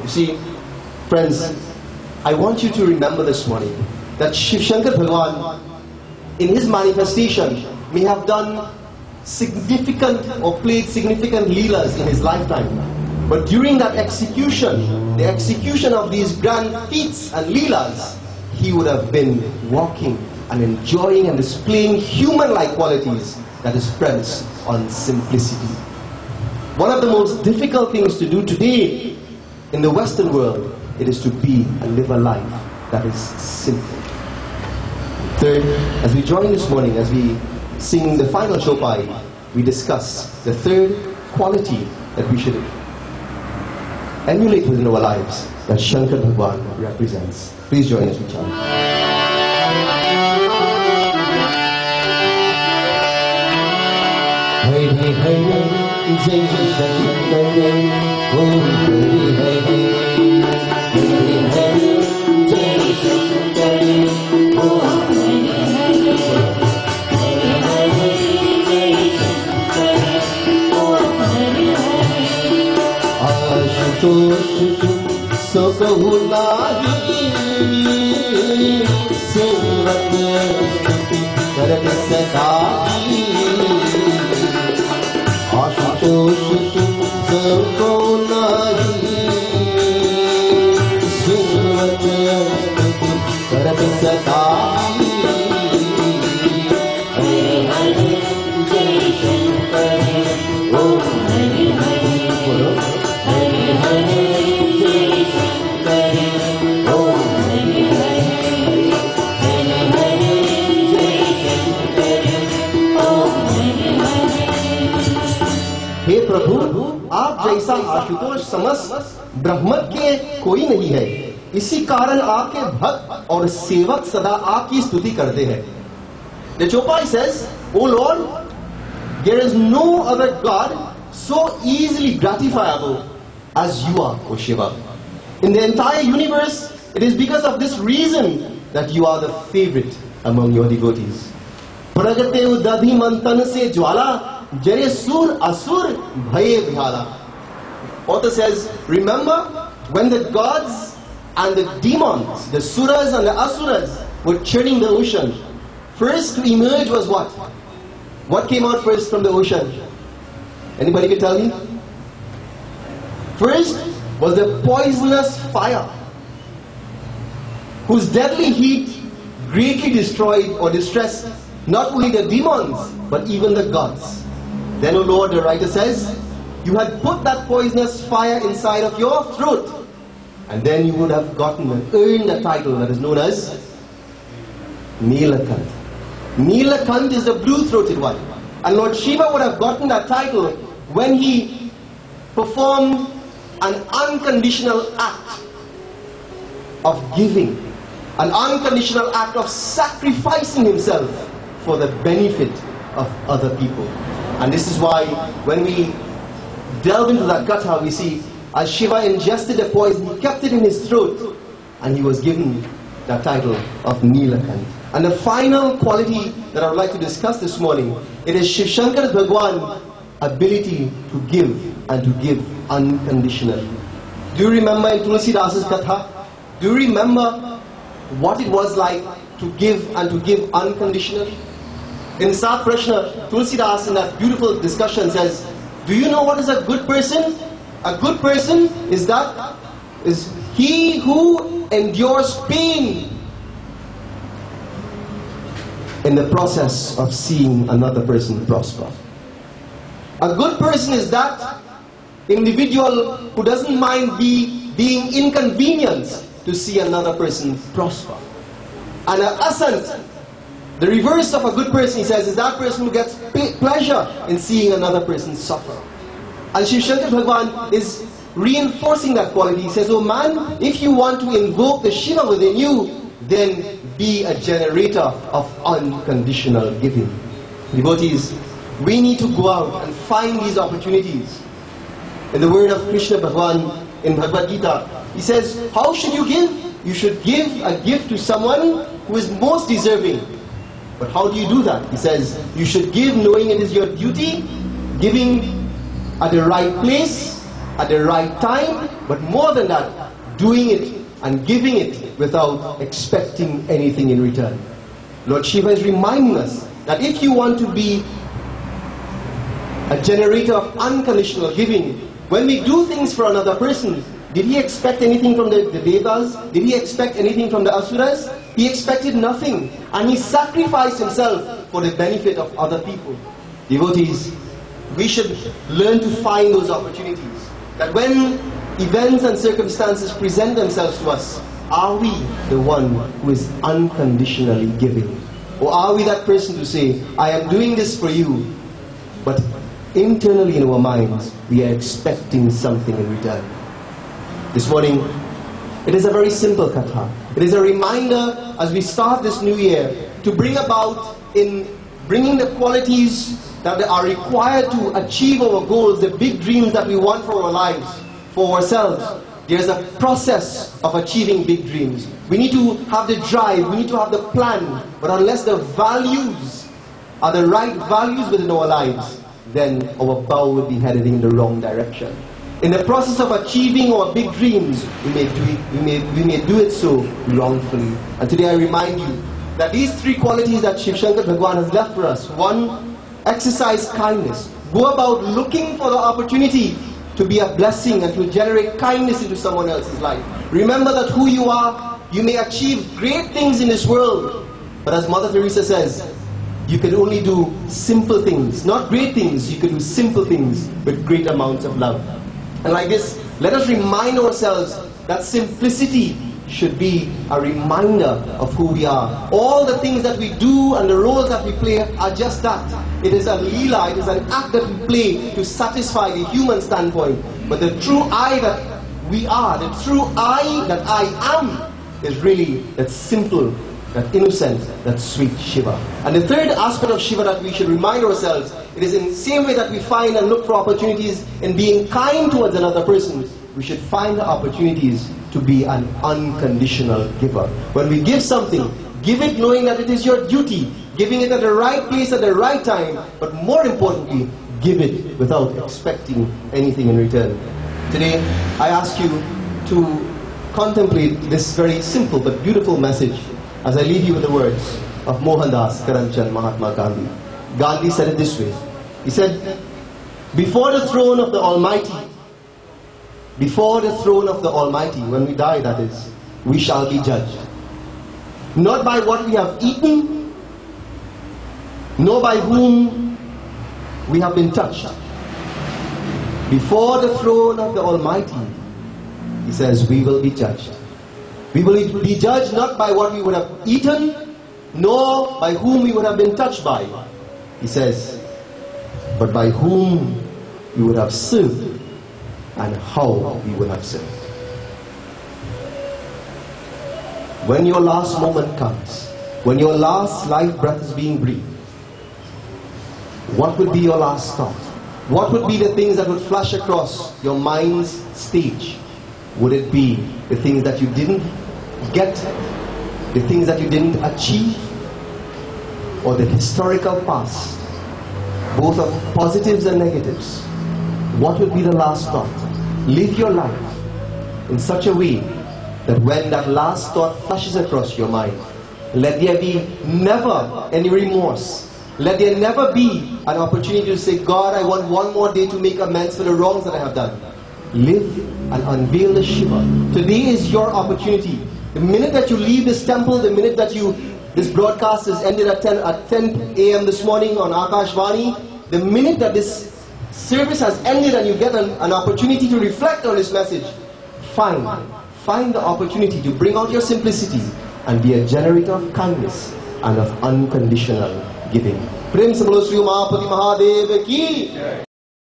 You see, friends, I want you to remember this morning that Shiv Shankar Bhagwan, in his manifestation, may have done significant or played significant leelas in his lifetime. But during that execution, the execution of these grand feats and leelas, he would have been walking and enjoying and displaying human-like qualities that is premised on simplicity. One of the most difficult things to do today in the Western world, it is to be and live a life that is simple. Third, as we join this morning, as we sing the final Chopai, we discuss the third quality that we should emulate within our lives that Shankar Bhagwan represents. Please join us, we chant. Hare Hare, Jai Jai Shankar, Om Hare Hare, Hare Hare, Jai Shankar, Om Hare Hare, Hare Hare, Jai Shankar, Om Hare Hare. Ashutosh so kahu nahi, sevat karat sadai. Ashutosh so kahu nahi, sevat karat sadai. Hare Hare, Jai Shankar, Om Hare Hare. Hare Hare, Jai Shankar, Om Hare Hare. Hare Hare, Jai Shankar, Om Hare Hare. हे प्रभु, आप जैसा आशुतोष समस्त ब्रह्मत के कोई नहीं है, इसी कारण आपके भक्त और सेवक सदा आपकी स्तुति करते हैं. The Chopai says, O Lord, there is no other God so easily gratifiable as you are, O Shiva. In the entire universe, it is because of this reason that you are the favorite among your devotees. Pragate udadhi mantan se jwala, jare sur asur bhaye bhyala. Author says, remember when the gods and the demons, the suras and the asuras were churning the ocean. First to emerge was what? What came out first from the ocean? Anybody can tell me? First was the poisonous fire, whose deadly heat greatly destroyed or distressed not only the demons, but even the gods. Then, O Lord, the writer says, you had put that poisonous fire inside of your throat, and then you would have gotten and earned a title that is known as Nilakant. Nilakant is the blue-throated one. And Lord Shiva would have gotten that title when he performed an unconditional act of giving, an unconditional act of sacrificing himself for the benefit of other people. And this is why when we delve into that gatha, we see as Shiva ingested the poison, he kept it in his throat, and he was given that title of Nilakant. And the final quality that I would like to discuss this morning, it is Shiv Shankar Bhagwan's ability to give and to give unconditionally. Do you remember in Tulsi Das's Katha? Do you remember what it was like to give and to give unconditionally? In Sat Prashna, Tulsi Das in that beautiful discussion says, do you know what is a good person? A good person is he who endures pain in the process of seeing another person prosper. A good person is that individual who doesn't mind being inconvenienced to see another person prosper. And an asant, the reverse of a good person, he says, is that person who gets pleasure in seeing another person suffer. And Shiv Shankar Bhagwan is reinforcing that quality. He says, oh man, if you want to invoke the Shiva within you, then be a generator of unconditional giving. Devotees, we need to go out and find these opportunities. In the word of Krishna Bhagwan in Bhagavad Gita, he says, how should you give? You should give a gift to someone who is most deserving. But how do you do that? He says, you should give knowing it is your duty, giving at the right place, at the right time, but more than that, doing it and giving it without expecting anything in return. Lord Shiva is reminding us that if you want to be a generator of unconditional giving, when we do things for another person, did he expect anything from the Devas? Did he expect anything from the Asuras? He expected nothing, and he sacrificed himself for the benefit of other people. Devotees, we should learn to find those opportunities, that when events and circumstances present themselves to us, are we the one who is unconditionally giving? Or are we that person to say, I am doing this for you, but internally in our minds, we are expecting something in return? This morning, it is a very simple katha. It is a reminder as we start this new year to bring about in bringing the qualities that are required to achieve our goals, the big dreams that we want for our lives, for ourselves. There is a process of achieving big dreams. We need to have the drive, we need to have the plan, but unless the values are the right values within our lives, then our bow will be headed in the wrong direction. In the process of achieving our big dreams, we may do it so wrongfully. And today I remind you that these three qualities that Shiv Shankar Bhagwan has left for us. One, exercise kindness. Go about looking for the opportunity to be a blessing and to generate kindness into someone else's life. Remember that who you are, you may achieve great things in this world, but as Mother Teresa says, you can only do simple things, not great things. You can do simple things with great amounts of love. And like this, let us remind ourselves that simplicity should be a reminder of who we are. All the things that we do and the roles that we play are just that. It is a leela, it is an act that we play to satisfy the human standpoint. But the true I that we are, the true I that I am, is really that simple, that innocent, that sweet Shiva. And the third aspect of Shiva that we should remind ourselves, it is in the same way that we find and look for opportunities in being kind towards another person, we should find the opportunities to be an unconditional giver. When we give something, give it knowing that it is your duty, giving it at the right place at the right time, but more importantly, give it without expecting anything in return. Today, I ask you to contemplate this very simple but beautiful message as I leave you with the words of Mohandas Karamchand Mahatma Gandhi. Gandhi said it this way. He said, before the throne of the Almighty, when we die that is, we shall be judged. Not by what we have eaten, nor by whom we have been touched. Before the throne of the Almighty, he says, we will be judged. We will be judged not by what we would have eaten, nor by whom we would have been touched by. He says, but by whom we would have served and how we would have served. When your last moment comes, when your last life breath is being breathed, what would be your last thought? What would be the things that would flash across your mind's stage? Would it be the things that you didn't get, the things that you didn't achieve, or the historical past, both of positives and negatives? What would be the last thought? Live your life in such a way that when that last thought flashes across your mind, let there be never any remorse. Let there never be an opportunity to say, God, I want one more day to make amends for the wrongs that I have done. Live and unveil the Shiva. Today is your opportunity. The minute that you leave this temple, the minute that this broadcast is ended at 10 a.m. this morning on Akashvani, the minute that this service has ended and you get an opportunity to reflect on this message, find the opportunity to bring out your simplicity and be a generator of kindness and of unconditional giving. Prem se bolo Shri Mahapati Mahadev ki